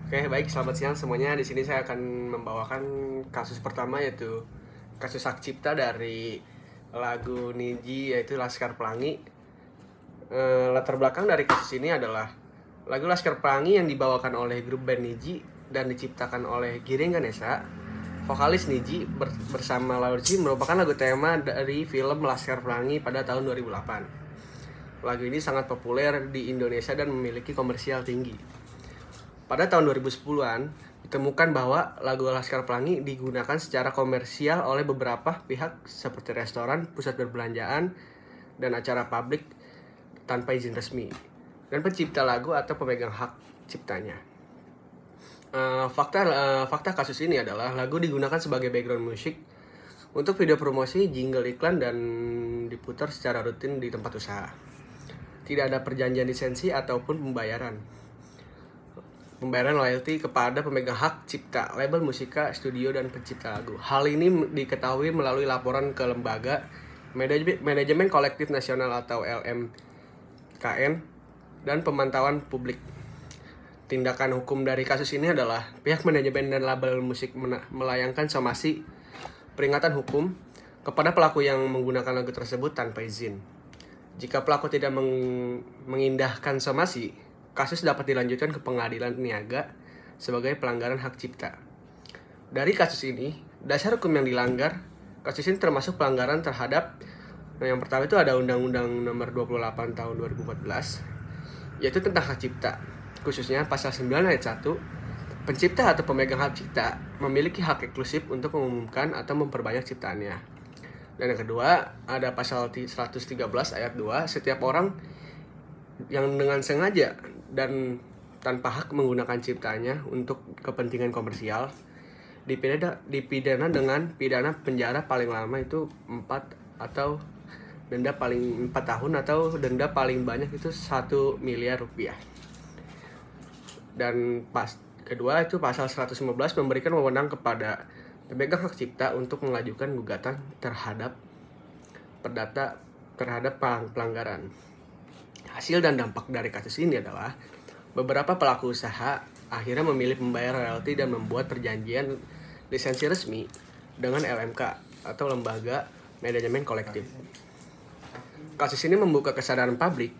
Oke, baik, selamat siang semuanya. Di sini saya akan membawakan kasus pertama, yaitu kasus hak cipta dari lagu Niji, yaitu Laskar Pelangi. Latar belakang dari kasus ini adalah lagu Laskar Pelangi yang dibawakan oleh grup band Niji dan diciptakan oleh Giring Ganesa. Vokalis Niji bersama Laurji merupakan lagu tema dari film Laskar Pelangi pada tahun 2008. Lagu ini sangat populer di Indonesia dan memiliki komersial tinggi. Pada tahun 2010-an, ditemukan bahwa lagu Laskar Pelangi digunakan secara komersial oleh beberapa pihak seperti restoran, pusat perbelanjaan, dan acara publik tanpa izin resmi, dan pencipta lagu atau pemegang hak ciptanya. Fakta kasus ini adalah lagu digunakan sebagai background musik untuk video promosi, jingle iklan, dan diputar secara rutin di tempat usaha. Tidak ada perjanjian lisensi ataupun pembayaran royalti kepada pemegang hak cipta, label musika, studio, dan pencipta lagu. Hal ini diketahui melalui laporan ke Lembaga Manajemen Kolektif Nasional atau LMKN dan pemantauan publik. Tindakan hukum dari kasus ini adalah pihak manajemen dan label musik melayangkan somasi peringatan hukum kepada pelaku yang menggunakan lagu tersebut tanpa izin. Jika pelaku tidak mengindahkan somasi, kasus dapat dilanjutkan ke pengadilan niaga sebagai pelanggaran hak cipta. Dari kasus ini, dasar hukum yang dilanggar, kasus ini termasuk pelanggaran terhadap yang pertama itu ada Undang-Undang Nomor 28 Tahun 2014, yaitu tentang hak cipta. Khususnya pasal 9 ayat 1, pencipta atau pemegang hak cipta memiliki hak eksklusif untuk mengumumkan atau memperbanyak ciptaannya. Dan yang kedua, ada pasal 113 ayat 2, setiap orang yang dengan sengaja dan tanpa hak menggunakan ciptanya untuk kepentingan komersial dipidana dengan pidana penjara paling lama itu 4 atau denda paling 4 tahun atau denda paling banyak itu 1 miliar rupiah. Dan kedua itu pasal 115 memberikan wewenang kepada pemegang hak cipta untuk mengajukan gugatan terhadap perdata terhadap pelanggaran. Hasil dan dampak dari kasus ini adalah beberapa pelaku usaha akhirnya memilih membayar royalti dan membuat perjanjian lisensi resmi dengan LMK atau Lembaga Manajemen Kolektif. Kasus ini membuka kesadaran publik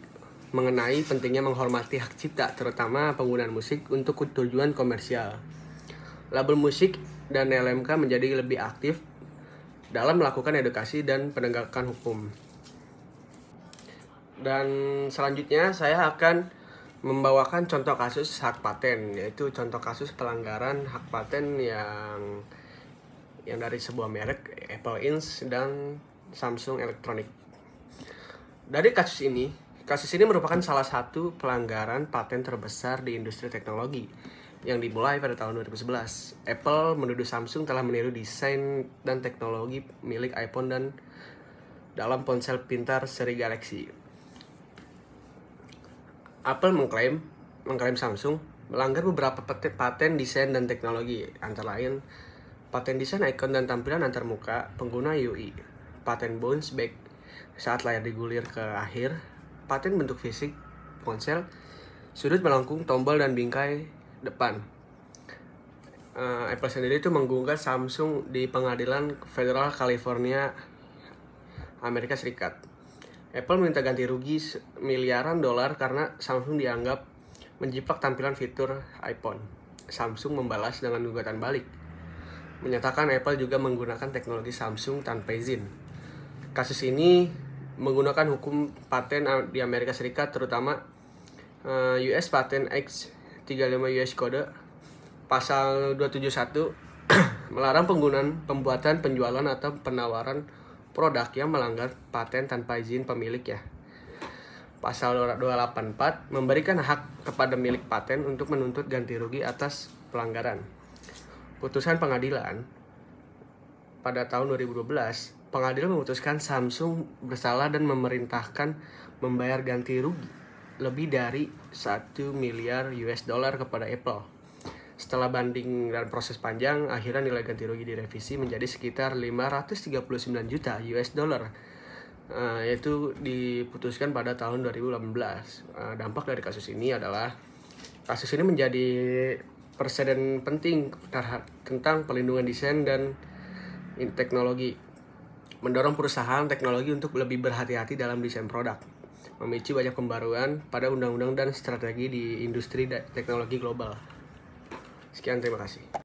mengenai pentingnya menghormati hak cipta, terutama penggunaan musik untuk tujuan komersial. Label musik dan LMK menjadi lebih aktif dalam melakukan edukasi dan penegakan hukum. Dan selanjutnya saya akan membawakan contoh kasus hak paten, yaitu contoh kasus pelanggaran hak paten yang dari sebuah merek, Apple Inc. dan Samsung Electronics. Dari kasus ini merupakan salah satu pelanggaran paten terbesar di industri teknologi yang dimulai pada tahun 2011. Apple menuduh Samsung telah meniru desain dan teknologi milik iPhone dan dalam ponsel pintar seri Galaxy. Apple mengklaim Samsung melanggar beberapa paten desain dan teknologi, antara lain paten desain ikon dan tampilan antarmuka pengguna UI, paten bounce back saat layar digulir ke akhir, paten bentuk fisik ponsel, sudut melengkung tombol dan bingkai depan. Apple sendiri itu menggugat Samsung di Pengadilan Federal California, Amerika Serikat. Apple minta ganti rugi miliaran dolar karena Samsung dianggap menjiplak tampilan fitur iPhone. Samsung membalas dengan gugatan balik, menyatakan Apple juga menggunakan teknologi Samsung tanpa izin. Kasus ini menggunakan hukum paten di Amerika Serikat, terutama US Patent Act 35 US Code pasal 271 melarang penggunaan, pembuatan, penjualan atau penawaran produk yang melanggar paten tanpa izin pemilik ya. Pasal 284 memberikan hak kepada milik paten untuk menuntut ganti rugi atas pelanggaran. Putusan pengadilan pada tahun 2012, pengadilan memutuskan Samsung bersalah dan memerintahkan membayar ganti rugi lebih dari 1 miliar US dollar kepada Apple. Setelah banding dan proses panjang, akhirnya nilai ganti rugi direvisi menjadi sekitar 539 juta US dollar, yaitu diputuskan pada tahun 2018. Dampak dari kasus ini adalah kasus ini menjadi presiden penting tentang pelindungan desain dan teknologi, mendorong perusahaan teknologi untuk lebih berhati-hati dalam desain produk, memicu banyak pembaruan pada undang-undang dan strategi di industri teknologi global. Sekian, terima kasih.